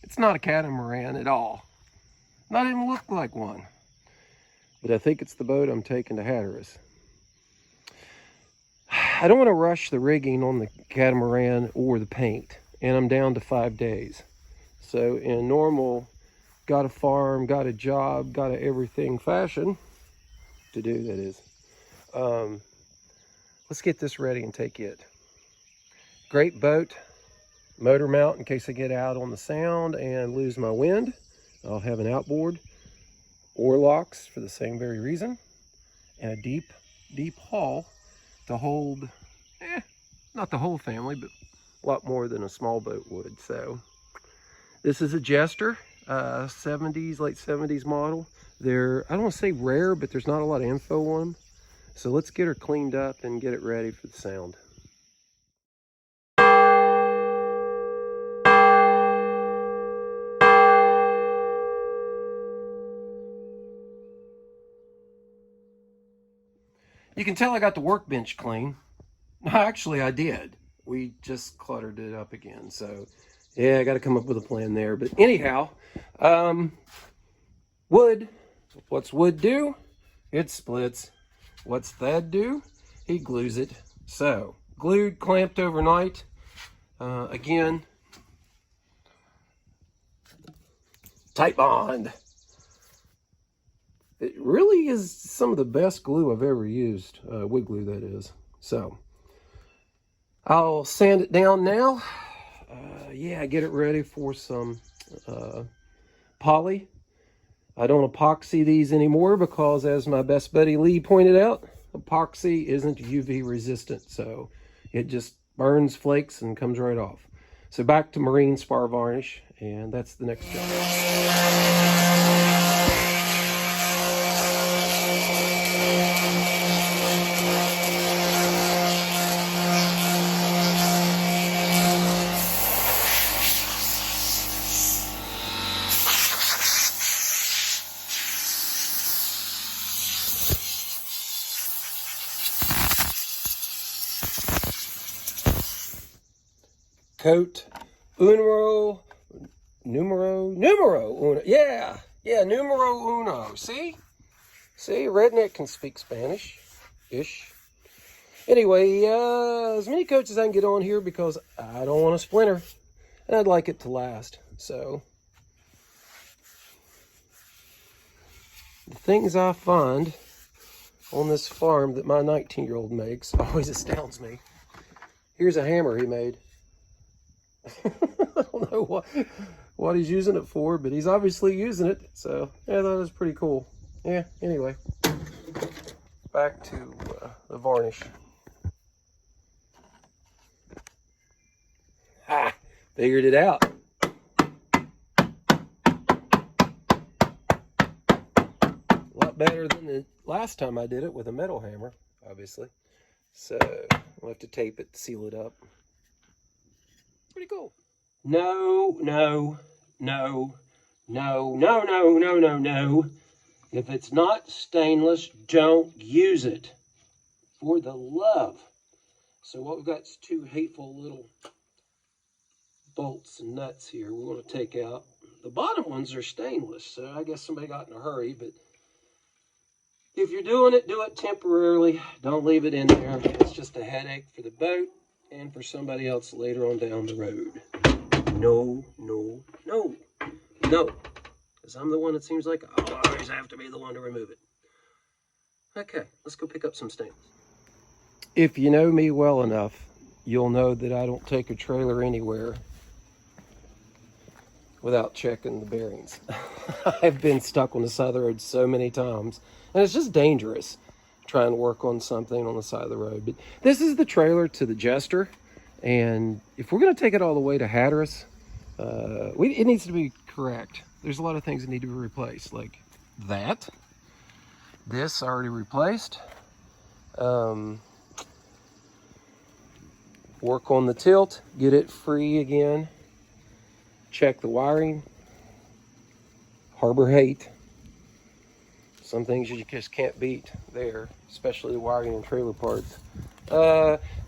It's not a catamaran at all. Not even look like one. But I think it's the boat I'm taking to Hatteras. I don't want to rush the rigging on the catamaran or the paint, and I'm down to 5 days. So in normal, got a farm, got a job, got a everything fashion to do, that is. Let's get this ready and take it. Great boat, motor mount in case I get out on the sound and lose my wind. I'll have an outboard, oar locks for the same very reason, and a deep hull to hold, not the whole family, but a lot more than a small boat would. So this is a Jester, 70s, late 70s model. They're, I don't want to say rare, but there's not a lot of info on them. So let's get her cleaned up and get it ready for the sound. You can tell I got the workbench clean. Actually, I did. We just cluttered it up again. So yeah, I got to come up with a plan there. But anyhow, wood. What's wood do? It splits. What's Thad do? He glues it. So glued, clamped overnight. Again, tight bond. It really is some of the best glue I've ever used, wood glue that is. So I'll sand it down now. Yeah, get it ready for some poly. I don't epoxy these anymore because, as my best buddy Lee pointed out, epoxy isn't UV resistant, so it just burns, flakes, and comes right off. So back to marine spar varnish, and that's the next job. Coat numero uno. Yeah, numero uno. See, redneck can speak Spanish-ish. Anyway, as many coats as I can get on here because I don't want to splinter, and I'd like it to last. So the things I find on this farm that my 19-year-old makes always astounds me. Here's a hammer he made. I don't know what he's using it for, but he's obviously using it. So yeah, that was pretty cool. Yeah, anyway, back to the varnish. Ha! Figured it out. A lot better than the last time I did it with a metal hammer, obviously. So we'll have to tape it, seal it up. Pretty cool. No. If it's not stainless, don't use it. For the love. So what we've got is two hateful little bolts and nuts here we want to take out. The bottom ones are stainless, so I guess somebody got in a hurry, but if you're doing it, do it temporarily. Don't leave it in there. It's just a headache for the boat and for somebody else later on down the road. No. Because I'm the one that seems like I always have to be the one to remove it. Okay, let's go pick up some stainless. If you know me well enough, you'll know that I don't take a trailer anywhere without checking the bearings. I've been stuck on the side of the road so many times, and it's just dangerous trying to work on something on the side of the road. But this is the trailer to the Jester, and if we're going to take it all the way to Hatteras, it needs to be correct. There's a lot of things that need to be replaced, like that. This already replaced. Work on the tilt, get it free again. Check the wiring. Harbor Height. Some things you just can't beat there, especially the wiring and trailer parts.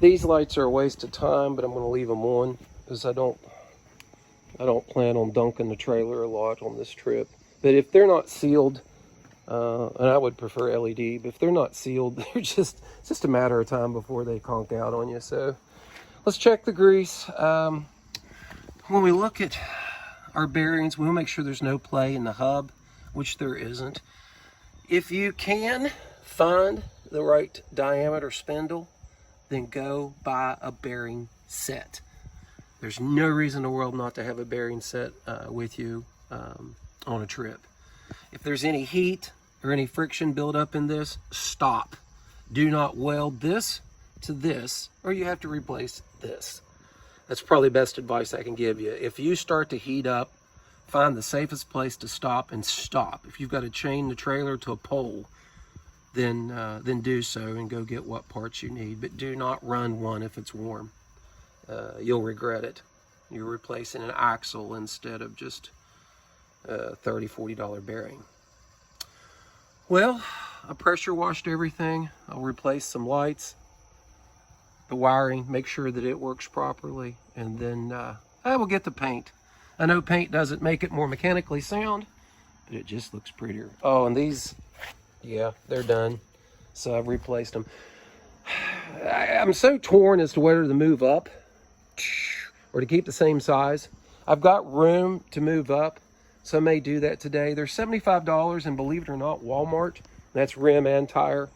These lights are a waste of time, but I'm going to leave them on because I don't I don't plan on dunking the trailer a lot on this trip. But if they're not sealed, and I would prefer LED, but if they're not sealed, it's just a matter of time before they conk out on you. So let's check the grease. When we look at our bearings, we'll make sure there's no play in the hub, which there isn't. If you can find the right diameter spindle, then go buy a bearing set. There's no reason in the world not to have a bearing set with you on a trip. If there's any heat or any friction build up in this, stop. Do not weld this to this, or you have to replace this. That's probably the best advice I can give you. If you start to heat up, find the safest place to stop and stop. If you've got to chain the trailer to a pole, then do so and go get what parts you need. But do not run one if it's warm. You'll regret it. You're replacing an axle instead of just a $30, $40 bearing. Well, I pressure washed everything. I'll replace some lights, the wiring, make sure that it works properly, and then I will get the paint. I know paint doesn't make it more mechanically sound, but it just looks prettier. Oh, and these, yeah, they're done. So I've replaced them. I'm so torn as to whether to move up or to keep the same size. I've got room to move up, so I may do that today. They're $75, and believe it or not, Walmart, that's rim and tire,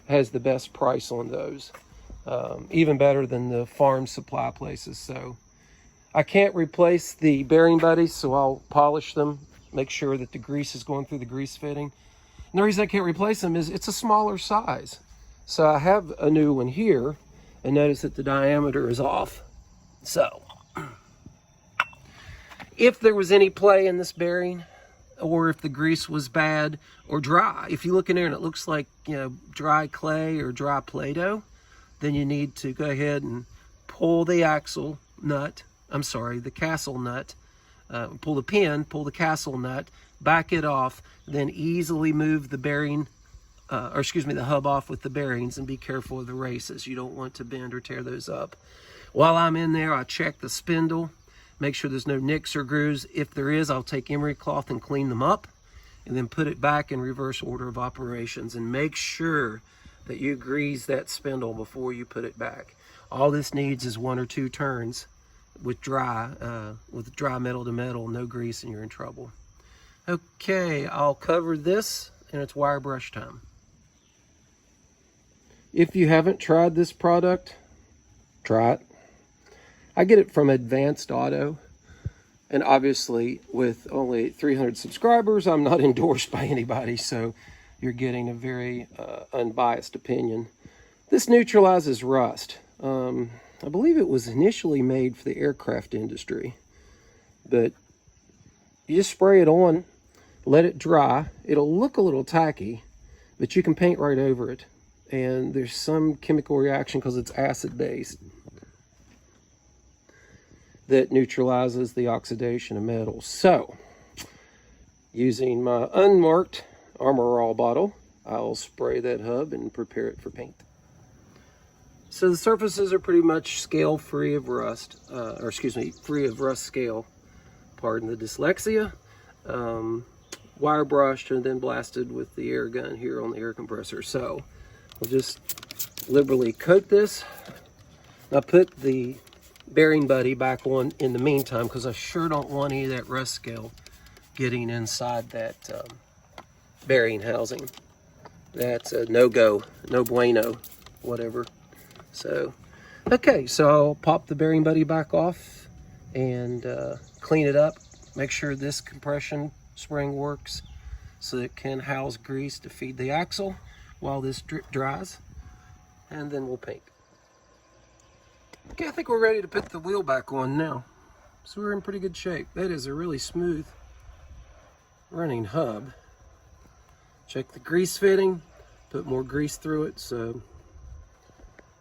has the best price on those. Even better than the farm supply places. So I can't replace the bearing buddies, so I'll polish them, make sure that the grease is going through the grease fitting. And the reason I can't replace them is it's a smaller size. So I have a new one here, and notice that the diameter is off. So if there was any play in this bearing, or if the grease was bad or dry, if you look in there and it looks like, you know, dry clay or dry Play-Doh, then you need to go ahead and pull the axle nut, the castle nut, pull the pin, pull the castle nut, back it off, then easily move the bearing, the hub off with the bearings, and be careful of the races. You don't want to bend or tear those up. While I'm in there, I check the spindle, make sure there's no nicks or grooves. If there is, I'll take emery cloth and clean them up, and then put it back in reverse order of operations, and make sure that you grease that spindle before you put it back. All this needs is 1 or 2 turns with dry metal to metal, no grease, and you're in trouble. Okay, I'll cover this, and it's wire brush time. If you haven't tried this product, try it. I get it from Advanced Auto, and obviously with only 300 subscribers, I'm not endorsed by anybody, so you're getting a very unbiased opinion. This neutralizes rust. I believe it was initially made for the aircraft industry, but you just spray it on, let it dry. It'll look a little tacky, but you can paint right over it. And there's some chemical reaction, because it's acid-based, that neutralizes the oxidation of metals. So, using my unmarked Armor All bottle, I'll spray that hub and prepare it for paint. So the surfaces are pretty much scale free of rust, free of rust scale. Pardon the dyslexia. Wire brushed and then blasted with the air gun here on the air compressor. So we'll just liberally coat this. I'll put the bearing buddy back on in the meantime, because I sure don't want any of that rust scale getting inside that bearing housing. That's a no-go, no bueno, whatever. So, okay, so I'll pop the bearing buddy back off and clean it up. Make sure this compression spring works so it can house grease to feed the axle while this dries, and then we'll paint. Okay, I think we're ready to put the wheel back on now. So we're in pretty good shape. That is a really smooth running hub. Check the grease fitting, put more grease through it. So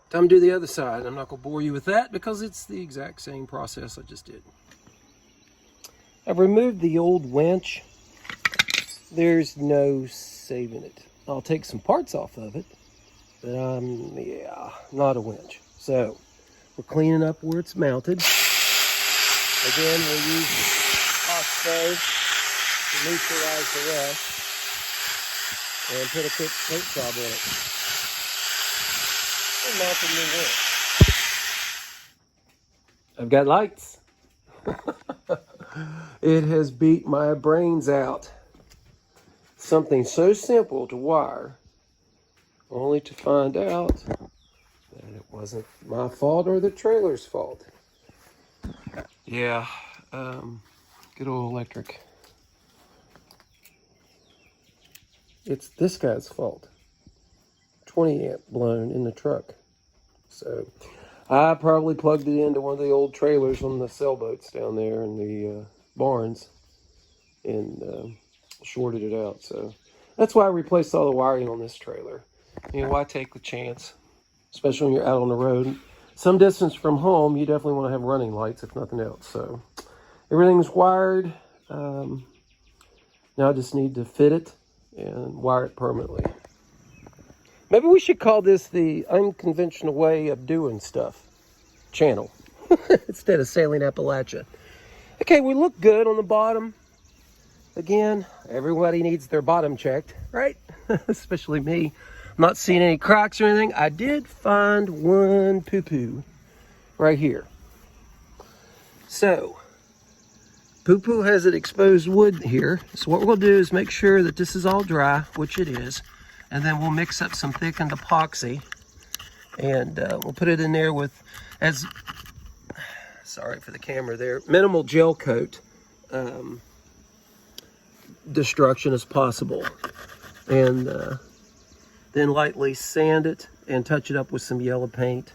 time to do the other side. I'm not gonna bore you with that because it's the exact same process I just did. I've removed the old winch. There's no saving it. I'll take some parts off of it, but yeah, not a winch. So we're cleaning up where it's mounted. Again, we'll use Oxbow to neutralize the rust and put a quick paint job on it. And mount the new one. I've got lights. It has beat my brains out. Something so simple to wire, only to find out that it wasn't my fault or the trailer's fault. Yeah, good old electric. It's this guy's fault. 20 amp blown in the truck. So I probably plugged it into one of the old trailers on the sailboats down there in the barns and shorted it out. So that's why I replaced all the wiring on this trailer. You know, why take the chance, especially when you're out on the road. Some distance from home, you definitely want to have running lights, if nothing else. So everything's wired. Now I just need to fit it and wire it permanently. Maybe we should call this the unconventional way of doing stuff channel instead of sailing Appalachia. Okay, we look good on the bottom. Again, everybody needs their bottom checked, right? Especially me. I'm not seeing any cracks or anything. I did find one poo-poo right here. So, poo-poo has an exposed wood here. So what we're going to do is make sure that this is all dry, which it is. And then we'll mix up some thickened epoxy. And we'll put it in there with, sorry for the camera there, minimal gel coat destruction as possible. And then lightly sand it and touch it up with some yellow paint.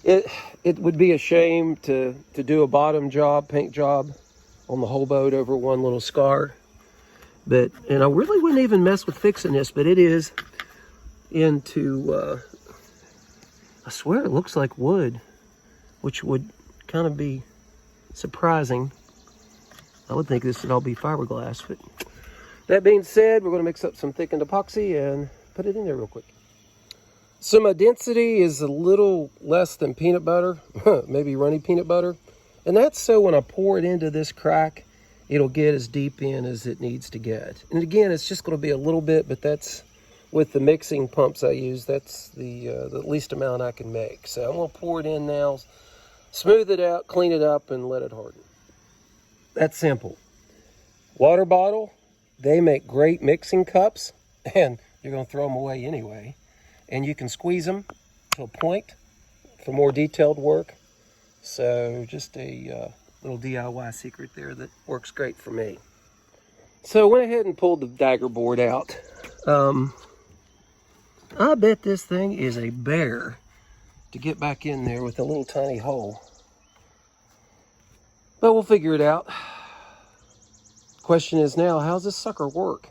It would be a shame to do a bottom job, paint job on the whole boat over one little scar. And I really wouldn't even mess with fixing this, but it is into, I swear it looks like wood, which would kind of be surprising. I would think this would all be fiberglass, but that being said, we're going to mix up some thickened epoxy and put it in there real quick. So my density is a little less than peanut butter, maybe runny peanut butter. And that's so when I pour it into this crack, it'll get as deep in as it needs to get. And again, it's just going to be a little bit, but that's with the mixing pumps I use, that's the least amount I can make. So I'm going to pour it in now, smooth it out, clean it up, and let it harden. That's simple. Water bottle, they make great mixing cups, and you're going to throw them away anyway. And you can squeeze them to a point for more detailed work. So just a little DIY secret there that works great for me. So I went ahead and pulled the dagger board out. I bet this thing is a bear to get back in there with a little tiny hole. But we'll figure it out. Question is now, how's this sucker work?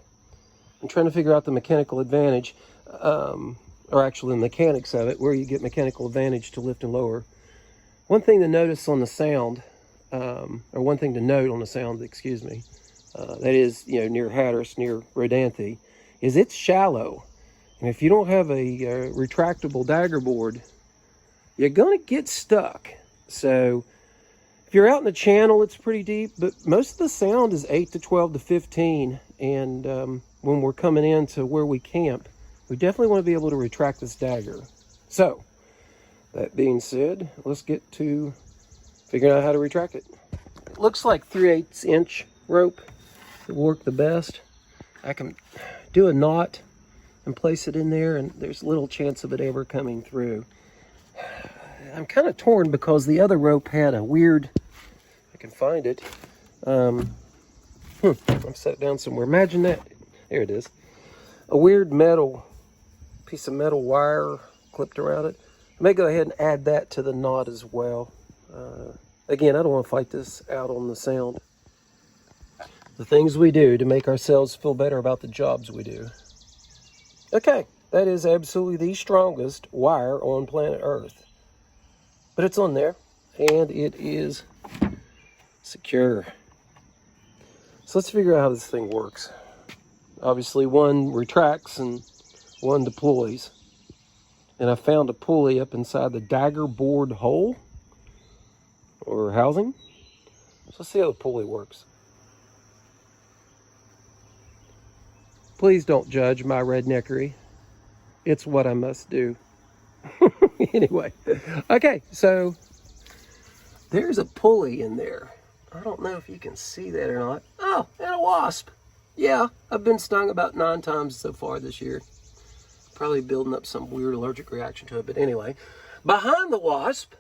I'm trying to figure out the mechanical advantage, or actually the mechanics of it, where you get mechanical advantage to lift and lower. One thing to notice on the sound, or one thing to note on the sound, excuse me, that is, you know, near Hatteras, near Rodanthe, is it's shallow. And if you don't have a retractable dagger board, you're going to get stuck. So if you're out in the channel, it's pretty deep, but most of the sound is 8 to 12 to 15. And when we're coming into where we camp, we definitely want to be able to retract this dagger. So that being said, let's get to figuring out how to retract it. It looks like 3/8 inch rope that will work the best. I can do a knot and place it in there, and there's little chance of it ever coming through. I'm kind of torn because the other rope had a weird, I can find it. I'm set down somewhere. Imagine that. There it is. A weird piece of metal wire clipped around it. I may go ahead and add that to the knot as well. Again, I don't want to fight this out on the sound. The things we do to make ourselves feel better about the jobs we do. Okay, that is absolutely the strongest wire on planet Earth. But it's on there, and it is secure. So let's figure out how this thing works. Obviously, one retracts and one deploys. And I found a pulley up inside the dagger board hole. or housing. So let's see how the pulley works. Please don't judge my redneckery. It's what I must do. Anyway, okay, so there's a pulley in there. I don't know if you can see that or not. Oh, and a wasp. Yeah, I've been stung about 9 times so far this year. Probably building up some weird allergic reaction to it, but anyway. Behind the wasp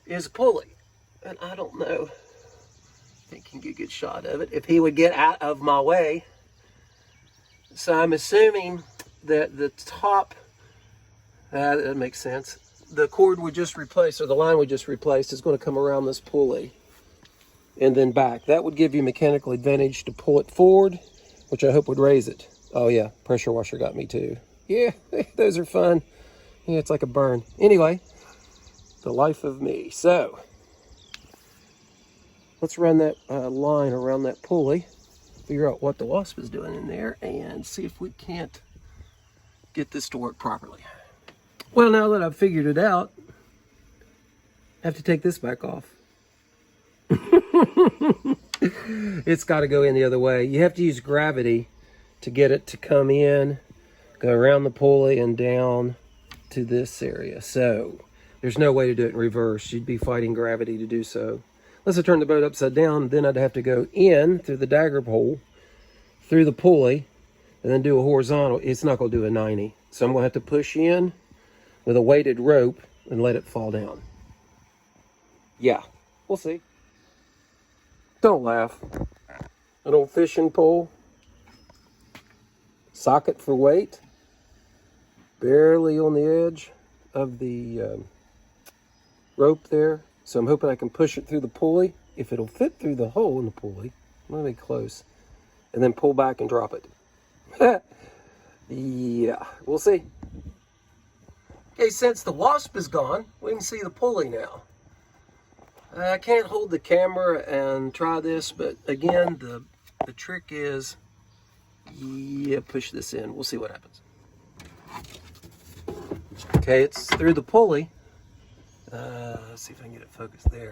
is a pulley. And I don't know if I can get a good shot of it, if he would get out of my way. So I'm assuming that the top, that makes sense. The cord would just replace, or the line would just replace, is going to come around this pulley and then back. That would give you mechanical advantage to pull it forward, which I hope would raise it. Oh yeah, pressure washer got me too. Yeah, those are fun. Yeah, it's like a burn. Anyway, the life of me. So let's run that line around that pulley, figure out what the wasp is doing in there, and see if we can't get this to work properly. Well, now that I've figured it out, I have to take this back off. It's got to go in the other way. You have to use gravity to get it to come in, go around the pulley and down to this area. So there's no way to do it in reverse. You'd be fighting gravity to do so. Unless I turn the boat upside down, then I'd have to go in through the dagger hole, through the pulley, and then do a horizontal. It's not going to do a 90. So I'm going to have to push in with a weighted rope and let it fall down. Yeah, we'll see. Don't laugh. An old fishing pole. Socket for weight. Barely on the edge of the rope there. So I'm hoping I can push it through the pulley. If it'll fit through the hole in the pulley, I'm gonna be close. And then pull back and drop it. Yeah, we'll see. Okay, since the wasp is gone, we can see the pulley now. I can't hold the camera and try this, but again, the trick is, yeah, push this in. We'll see what happens. Okay, it's through the pulley. Let's see if I can get it focused there.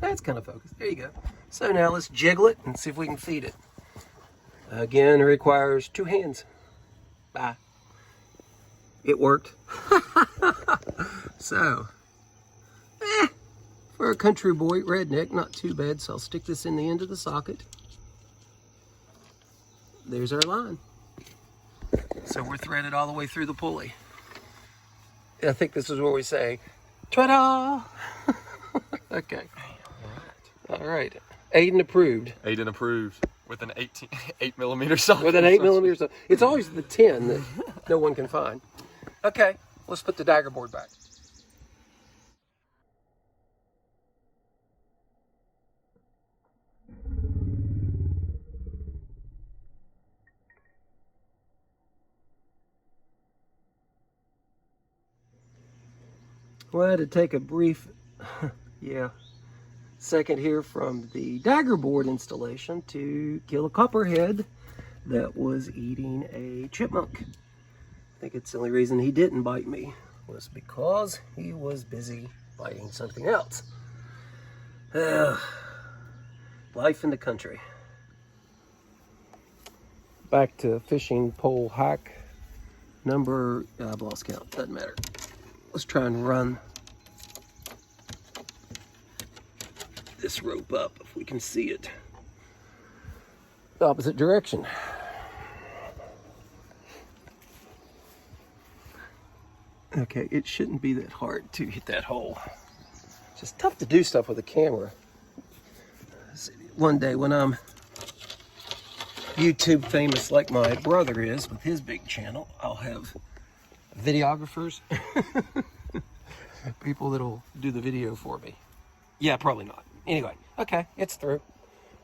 That's kind of focused. There you go. So now let's jiggle it and see if we can feed it. Again, it requires 2 hands. Bye. It worked. So, for a country boy redneck, not too bad. So I'll stick this in the end of the socket. There's our line. So we're threaded all the way through the pulley. I think this is where we say, ta-da! Okay. All right. Aiden approved. Aiden approved with an 8mm socket. With an 8mm socket. It's always the 10 that no one can find. Okay, let's put the dagger board back. Well, I had to take a brief, second here from the dagger board installation to kill a copperhead that was eating a chipmunk. I think it's the only reason he didn't bite me was because he was busy biting something else. Life in the country. Back to fishing pole hack number, I've lost count, doesn't matter. Let's try and run this rope up if we can see it. The opposite direction. Okay, it shouldn't be that hard to hit that hole. It's just tough to do stuff with a camera. One day when I'm YouTube famous like my brother is with his big channel, I'll have videographers, people that'll do the video for me. Yeah, probably not. Anyway, okay, it's through.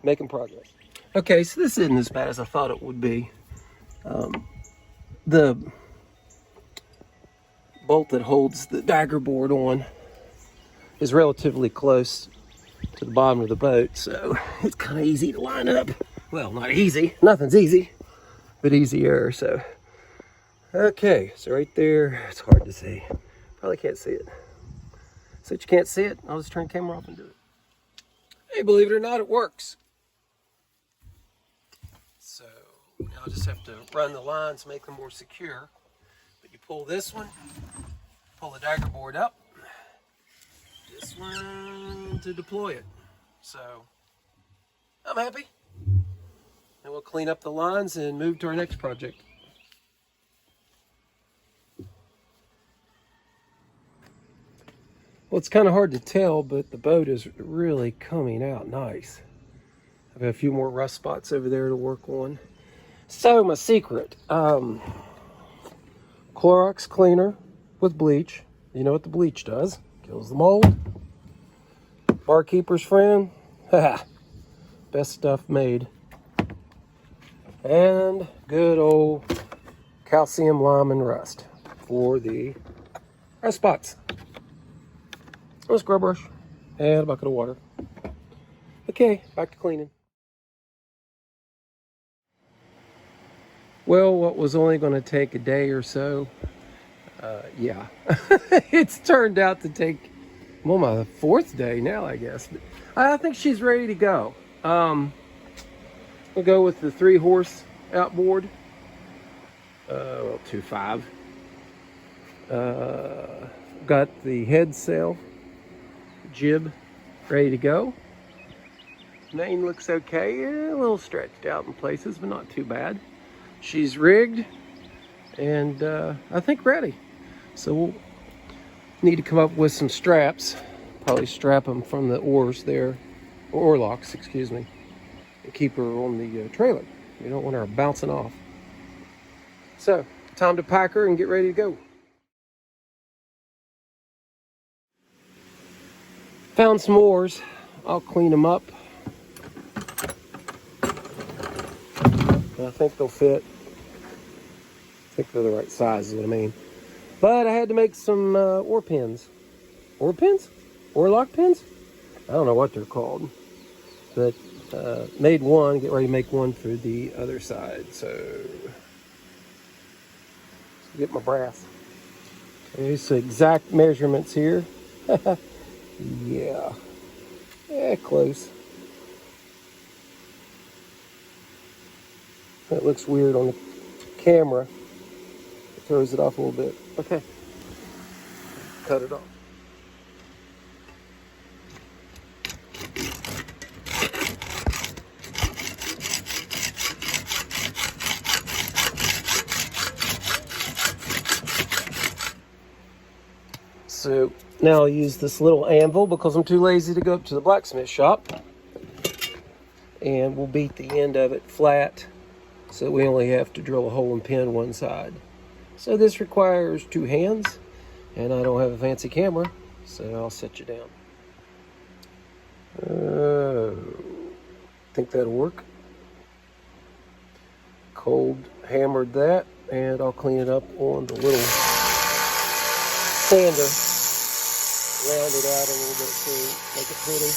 Making progress. Okay, so this isn't as bad as I thought it would be. The bolt that holds the dagger board on is relatively close to the bottom of the boat, so it's kind of easy to line up. Well, not easy. Nothing's easy, but easier, so. Okay, so right there, it's hard to see. Probably can't see it. So you can't see it, I'll just turn the camera off and do it. Hey, believe it or not, it works. So now I just have to run the lines, make them more secure. But you pull this one, pull the dagger board up, this one to deploy it. So I'm happy. And we'll clean up the lines and move to our next project. Well, it's kind of hard to tell, but the boat is really coming out nice. I've got a few more rust spots over there to work on. So my secret, Clorox cleaner with bleach. You know what the bleach does? Kills the mold. Barkeeper's friend. Best stuff made. And good old calcium, lime, and rust for the rust spots. A scrub brush and a bucket of water. Okay, back to cleaning. Well, what was only going to take a day or so, yeah, it's turned out to take, well, my 4th day now, I guess. But I think she's ready to go. We'll go with the 3-horse outboard, 2.5. Got the head sail, jib ready to go. Main looks okay, a little stretched out in places, but not too bad. She's rigged and I think ready. So we'll need to come up with some straps, probably strap them from the oars there, or oar locks, excuse me, and keep her on the trailer. You don't want her bouncing off. So, time to pack her and get ready to go. Found some oars. I'll clean them up. I think they'll fit. I think they're the right size is what I mean. But I had to make some oar pins. Oar pins? Oar lock pins? I don't know what they're called. But made one, get ready to make one for the other side. So let's get my brass. There's the exact measurements here. Yeah, close. That looks weird on the camera. It throws it off a little bit. Okay, cut it off. So now I'll use this little anvil because I'm too lazy to go up to the blacksmith shop. And we'll beat the end of it flat so we only have to drill a hole and pin one side. So this requires 2 hands, and I don't have a fancy camera, so I'll set you down. Think that'll work. Cold hammered that, and I'll clean it up on the little sander. Round it out a little bit to make it pretty.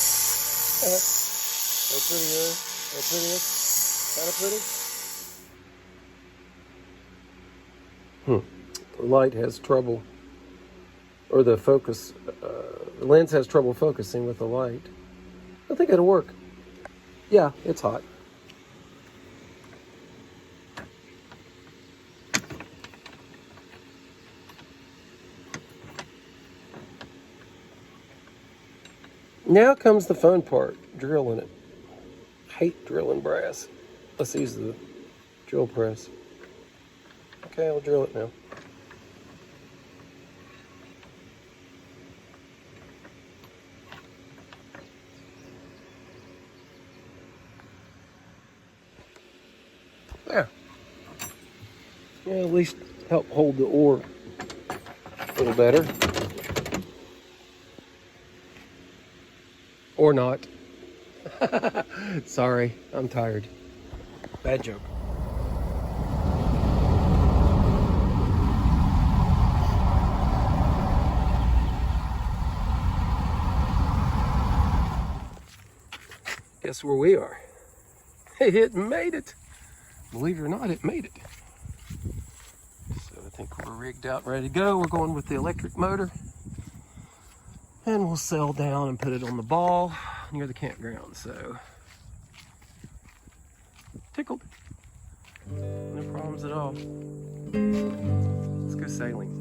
No prettier, no prettier, kind of pretty. The light has trouble, or the focus, the lens has trouble focusing with the light. I think it'll work. Yeah, it's hot. Now comes the fun part, drilling it. Hate drilling brass. Let's use the drill press. Okay, I'll drill it now. There. Yeah, at least help hold the oar a little better. Or not. Sorry, I'm tired. Bad joke. Guess where we are? It made it. Believe it or not, it made it. So I think we're rigged out, ready to go. We're going with the electric motor. And we'll sail down and put it on the ball near the campground. So, tickled. No problems at all. Let's go sailing.